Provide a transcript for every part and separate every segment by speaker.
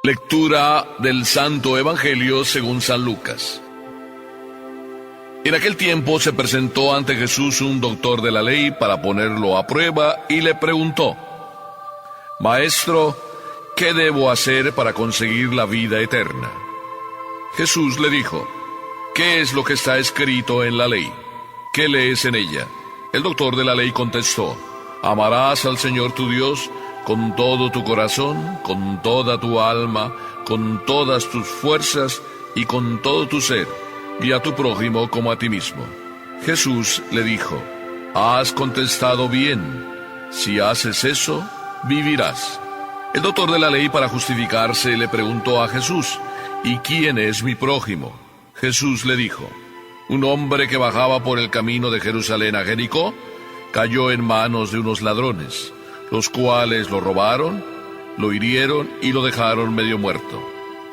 Speaker 1: Lectura del Santo Evangelio según San Lucas. En aquel tiempo se presentó ante Jesús un doctor de la ley para ponerlo a prueba y le preguntó: Maestro, ¿qué debo hacer para conseguir la vida eterna? Jesús le dijo: ¿Qué es lo que está escrito en la ley? ¿Qué lees en ella? El doctor de la ley contestó: Amarás al Señor tu Dios con todo tu corazón, con toda tu alma, con todas tus fuerzas y con todo tu ser, y a tu prójimo como a ti mismo. Jesús le dijo: Has contestado bien. Si haces eso, vivirás. El doctor de la ley, para justificarse, le preguntó a Jesús: ¿Y quién es mi prójimo? Jesús le dijo: Un hombre que bajaba por el camino de Jerusalén a Jericó cayó en manos de unos ladrones, los cuales lo robaron, lo hirieron y lo dejaron medio muerto.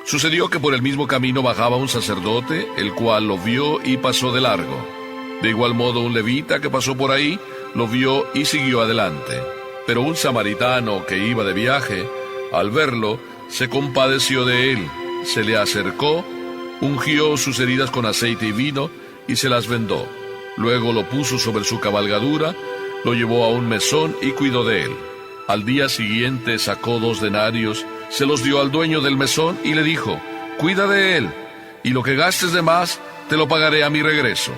Speaker 1: Sucedió que por el mismo camino bajaba un sacerdote, el cual lo vio y pasó de largo. De igual modo un levita que pasó por ahí, lo vio y siguió adelante. Pero un samaritano que iba de viaje, al verlo, se compadeció de él, se le acercó, ungió sus heridas con aceite y vino y se las vendó. Luego lo puso sobre su cabalgadura, lo llevó a un mesón y cuidó de él. Al día siguiente sacó 2 denarios, se los dio al dueño del mesón y le dijo: Cuida de él, y lo que gastes de más te lo pagaré a mi regreso.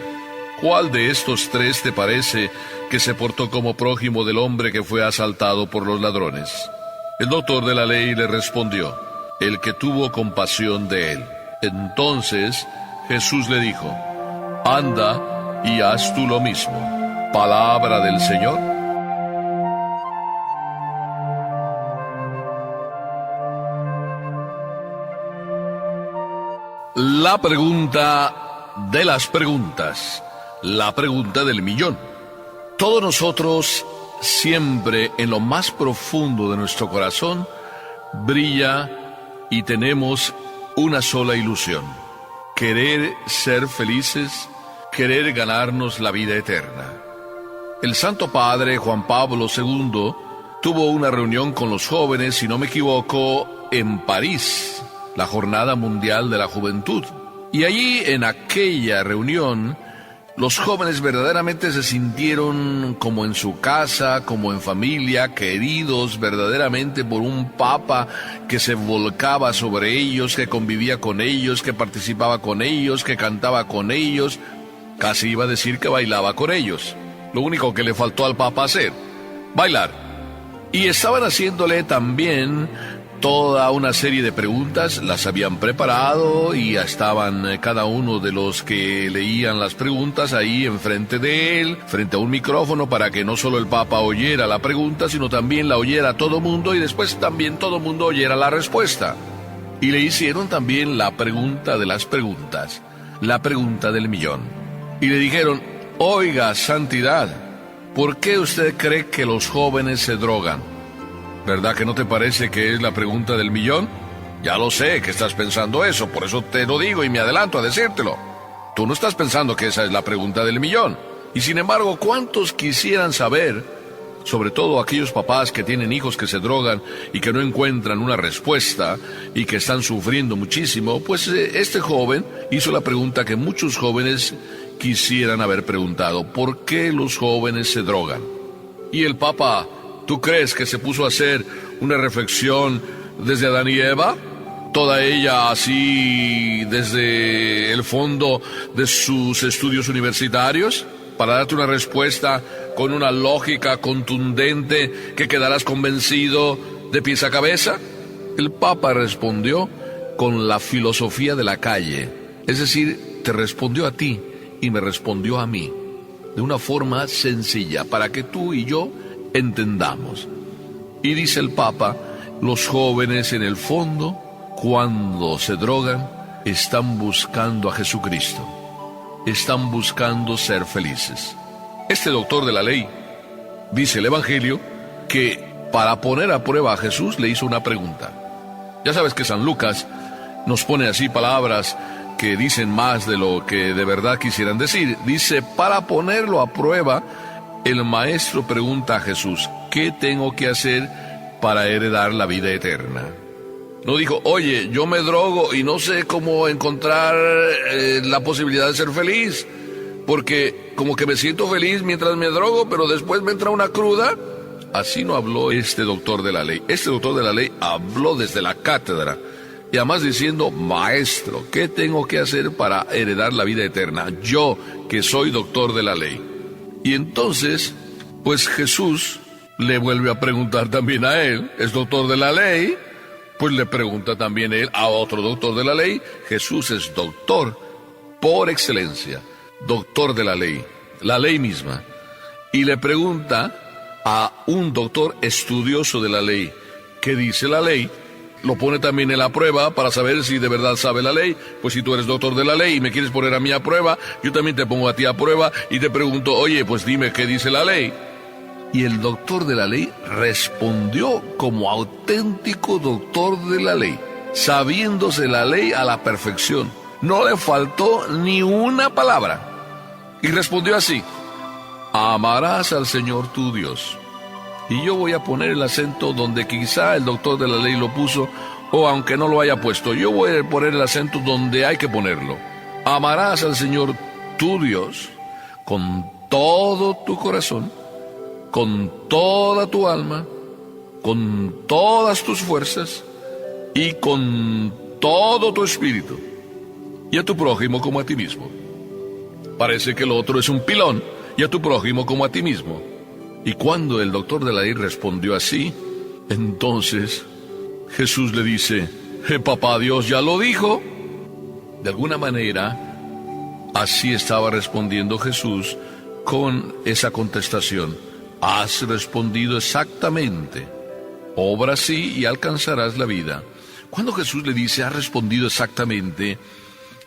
Speaker 1: ¿Cuál de estos 3 te parece que se portó como prójimo del hombre que fue asaltado por los ladrones? El doctor de la ley le respondió: El que tuvo compasión de él. Entonces Jesús le dijo: Anda y haz tú lo mismo. Palabra del Señor. La pregunta de las preguntas, la pregunta del millón. Todos nosotros, siempre en lo más profundo de nuestro corazón, brilla y tenemos una sola ilusión: querer ser felices, querer ganarnos la vida eterna. El Santo Padre Juan Pablo II tuvo una reunión con los jóvenes, si no me equivoco, en París, la Jornada Mundial de la Juventud. Y allí, en aquella reunión, los jóvenes verdaderamente se sintieron como en su casa, como en familia, queridos verdaderamente por un Papa que se volcaba sobre ellos, que convivía con ellos, que participaba con ellos, que cantaba con ellos, casi iba a decir que bailaba con ellos. Lo único que le faltó al Papa hacer: bailar. Y estaban haciéndole también toda una serie de preguntas, las habían preparado y ya estaban cada uno de los que leían las preguntas ahí enfrente de él, frente a un micrófono, para que no solo el Papa oyera la pregunta, sino también la oyera todo mundo y después también todo mundo oyera la respuesta. Y le hicieron también la pregunta de las preguntas, la pregunta del millón. Y le dijeron: Oiga, santidad, ¿por qué usted cree que los jóvenes se drogan? ¿Verdad que no te parece que es la pregunta del millón? Ya lo sé que estás pensando eso, por eso te lo digo y me adelanto a decírtelo. Tú no estás pensando que esa es la pregunta del millón. Y sin embargo, ¿cuántos quisieran saber, sobre todo aquellos papás que tienen hijos que se drogan y que no encuentran una respuesta y que están sufriendo muchísimo? Pues este joven hizo la pregunta que muchos jóvenes quisieran haber preguntado: ¿por qué los jóvenes se drogan? Y el Papa, ¿tú crees que se puso a hacer una reflexión desde Adán y Eva? Toda ella así desde el fondo de sus estudios universitarios, para darte una respuesta con una lógica contundente que quedarás convencido de pies a cabeza. El Papa respondió con la filosofía de la calle, es decir, te respondió a ti y me respondió a mí, de una forma sencilla, para que tú y yo entendamos. Y dice el Papa: los jóvenes en el fondo, cuando se drogan, están buscando a Jesucristo, están buscando ser felices. Este doctor de la ley, dice el Evangelio, que para poner a prueba a Jesús le hizo una pregunta. Ya sabes que San Lucas nos pone así palabras que dicen más de lo que de verdad quisieran decir. Dice: para ponerlo a prueba, el maestro pregunta a Jesús: ¿qué tengo que hacer para heredar la vida eterna? No dijo, oye, yo me drogo y no sé cómo encontrar la posibilidad de ser feliz, porque como que me siento feliz mientras me drogo, pero después me entra una cruda. Así no habló este doctor de la ley. Este doctor de la ley habló desde la cátedra, y además diciendo, maestro, ¿qué tengo que hacer para heredar la vida eterna? Yo, que soy doctor de la ley. Y entonces, pues Jesús le vuelve a preguntar también a él, es doctor de la ley, pues le pregunta también él a otro doctor de la ley. Jesús es doctor por excelencia, doctor de la ley misma. Y le pregunta a un doctor estudioso de la ley, ¿qué dice la ley? Lo pone también en la prueba para saber si de verdad sabe la ley. Pues si tú eres doctor de la ley y me quieres poner a mí a prueba, yo también te pongo a ti a prueba y te pregunto, oye, pues dime qué dice la ley. Y el doctor de la ley respondió como auténtico doctor de la ley, sabiéndose la ley a la perfección. No le faltó ni una palabra. Y respondió así, amarás al Señor tu Dios. Y yo voy a poner el acento donde quizá el doctor de la ley lo puso, o aunque no lo haya puesto, yo voy a poner el acento donde hay que ponerlo. Amarás al Señor tu Dios con todo tu corazón, con toda tu alma, con todas tus fuerzas y con todo tu espíritu, y a tu prójimo como a ti mismo. Parece que el otro es un pilón, y a tu prójimo como a ti mismo. Y cuando el doctor de la ley respondió así, entonces Jesús le dice, papá Dios ya lo dijo. De alguna manera, así estaba respondiendo Jesús con esa contestación. Has respondido exactamente. Obra así y alcanzarás la vida. Cuando Jesús le dice, has respondido exactamente,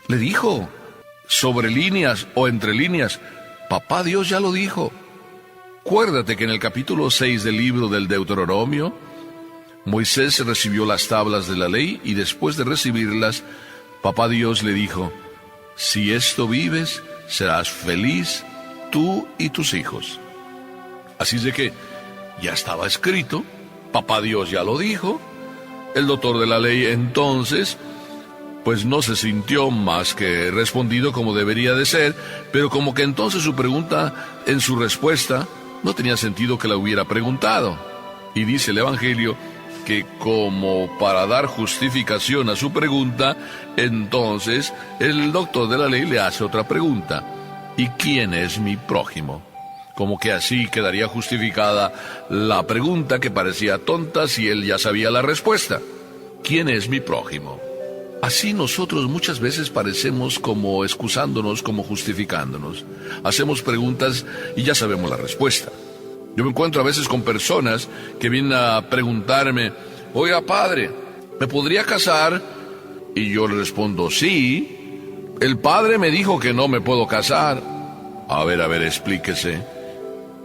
Speaker 1: le dijo, sobre líneas o entre líneas, papá Dios ya lo dijo. Acuérdate que en el capítulo 6 del libro del Deuteronomio, Moisés recibió las tablas de la ley y después de recibirlas, papá Dios le dijo, si esto vives, serás feliz tú y tus hijos. Así es de que ya estaba escrito, papá Dios ya lo dijo. El doctor de la ley entonces, pues no se sintió más que respondido como debería de ser, pero como que entonces su pregunta en su respuesta no tenía sentido que la hubiera preguntado. Y dice el Evangelio que como para dar justificación a su pregunta, entonces el doctor de la ley le hace otra pregunta. ¿Y quién es mi prójimo? Como que así quedaría justificada la pregunta que parecía tonta si él ya sabía la respuesta. ¿Quién es mi prójimo? Así nosotros muchas veces parecemos como excusándonos, como justificándonos. Hacemos preguntas y ya sabemos la respuesta. Yo me encuentro a veces con personas que vienen a preguntarme, oiga padre, ¿me podría casar? Y yo le respondo, sí. El padre me dijo que no me puedo casar. A ver, explíquese.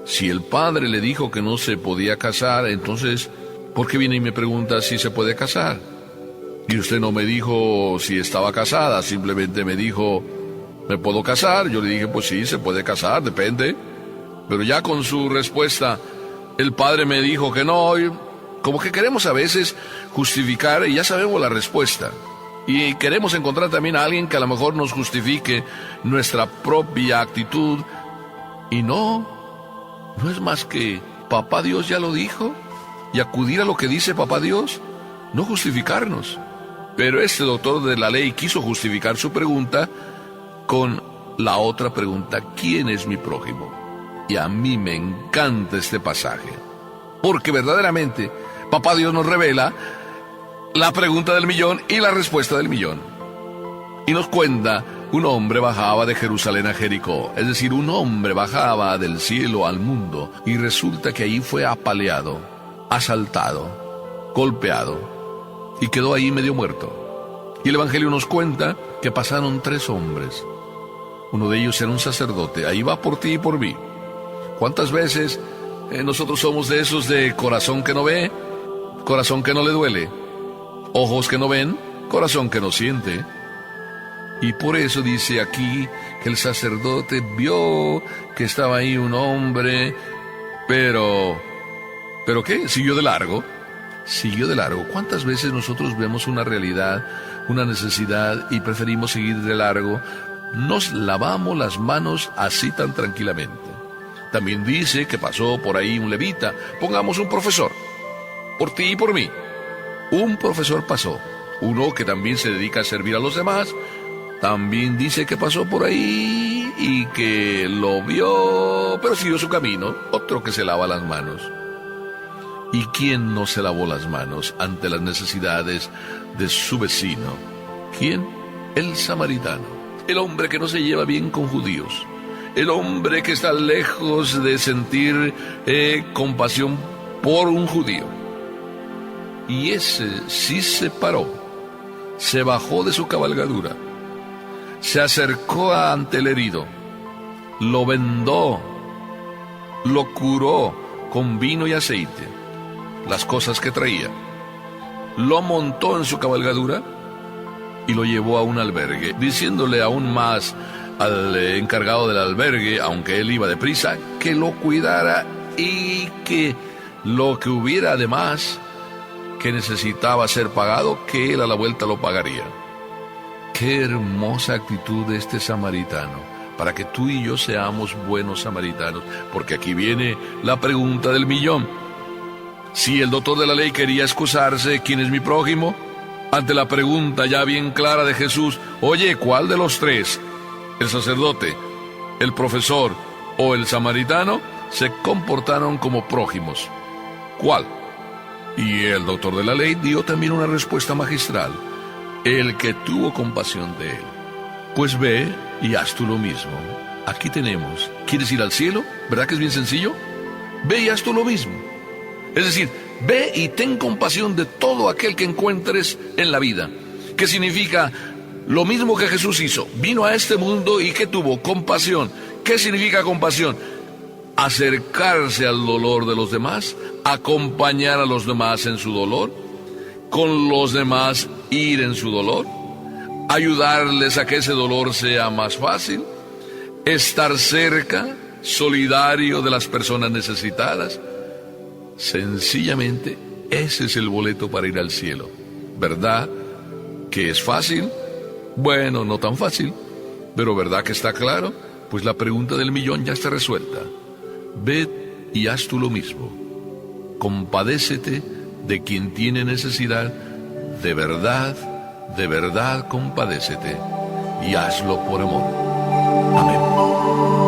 Speaker 1: Si el padre le dijo que no se podía casar, entonces, ¿por qué viene y me pregunta si se puede casar? Y usted no me dijo si estaba casada, simplemente me dijo, ¿me puedo casar? Yo le dije, pues sí, se puede casar, depende. Pero ya con su respuesta, el padre me dijo que no, como que queremos a veces justificar y ya sabemos la respuesta. Y queremos encontrar también a alguien que a lo mejor nos justifique nuestra propia actitud. Y no es más que papá Dios ya lo dijo, y acudir a lo que dice papá Dios, no justificarnos. Pero este doctor de la ley quiso justificar su pregunta con la otra pregunta, ¿quién es mi prójimo? Y a mí me encanta este pasaje, porque verdaderamente papá Dios nos revela la pregunta del millón y la respuesta del millón. Y nos cuenta, un hombre bajaba de Jerusalén a Jericó, es decir, un hombre bajaba del cielo al mundo, y resulta que ahí fue apaleado, asaltado, golpeado, y quedó ahí medio muerto. Y el Evangelio nos cuenta que pasaron 3 hombres. Uno de ellos era un sacerdote, ahí va por ti y por mí. ¿Cuántas veces nosotros somos de esos de corazón que no ve, corazón que no le duele, ojos que no ven, corazón que no siente? Y por eso dice aquí que el sacerdote vio que estaba ahí un hombre, pero ¿qué? Siguió de largo. siguió de largo. ¿Cuántas veces nosotros vemos una realidad, una necesidad y preferimos seguir de largo? Nos lavamos las manos así tan tranquilamente. También dice que pasó por ahí un levita. Pongamos un profesor, por ti y por mí. Un profesor pasó, uno que también se dedica a servir a los demás. También dice que pasó por ahí y que lo vio, pero siguió su camino. Otro que se lava las manos. ¿Y quién no se lavó las manos ante las necesidades de su vecino? ¿Quién? El samaritano. El hombre que no se lleva bien con judíos. El hombre que está lejos de sentir compasión por un judío. Y ese sí se paró. Se bajó de su cabalgadura. Se acercó ante el herido, lo vendó, lo curó con vino y aceite, las cosas que traía, lo montó en su cabalgadura y lo llevó a un albergue, diciéndole aún más al encargado del albergue, aunque él iba deprisa, que lo cuidara y que lo que hubiera además que necesitaba ser pagado, que él a la vuelta lo pagaría. Qué hermosa actitud de este samaritano, para que tú y yo seamos buenos samaritanos, porque aquí viene la pregunta del millón. Si el doctor de la ley quería excusarse, ¿quién es mi prójimo? Ante la pregunta ya bien clara de Jesús, oye, ¿cuál de los tres, el sacerdote, el profesor o el samaritano, se comportaron como prójimos? ¿Cuál? Y el doctor de la ley dio también una respuesta magistral. El que tuvo compasión de él. Pues ve y haz tú lo mismo. Aquí tenemos. ¿Quieres ir al cielo? ¿Verdad que es bien sencillo? Ve y haz tú lo mismo. Es decir, ve y ten compasión de todo aquel que encuentres en la vida. ¿Qué significa? Lo mismo que Jesús hizo. Vino a este mundo y ¿qué tuvo? Compasión. ¿Qué significa compasión? Acercarse al dolor de los demás, acompañar a los demás en su dolor, con los demás ir en su dolor, ayudarles a que ese dolor sea más fácil, estar cerca, solidario de las personas necesitadas. Sencillamente, ese es el boleto para ir al cielo. ¿Verdad que es fácil? Bueno, no tan fácil, pero ¿verdad que está claro? Pues la pregunta del millón ya está resuelta. Ve y haz tú lo mismo. Compadécete de quien tiene necesidad. De verdad, compadécete y hazlo por amor. Amén.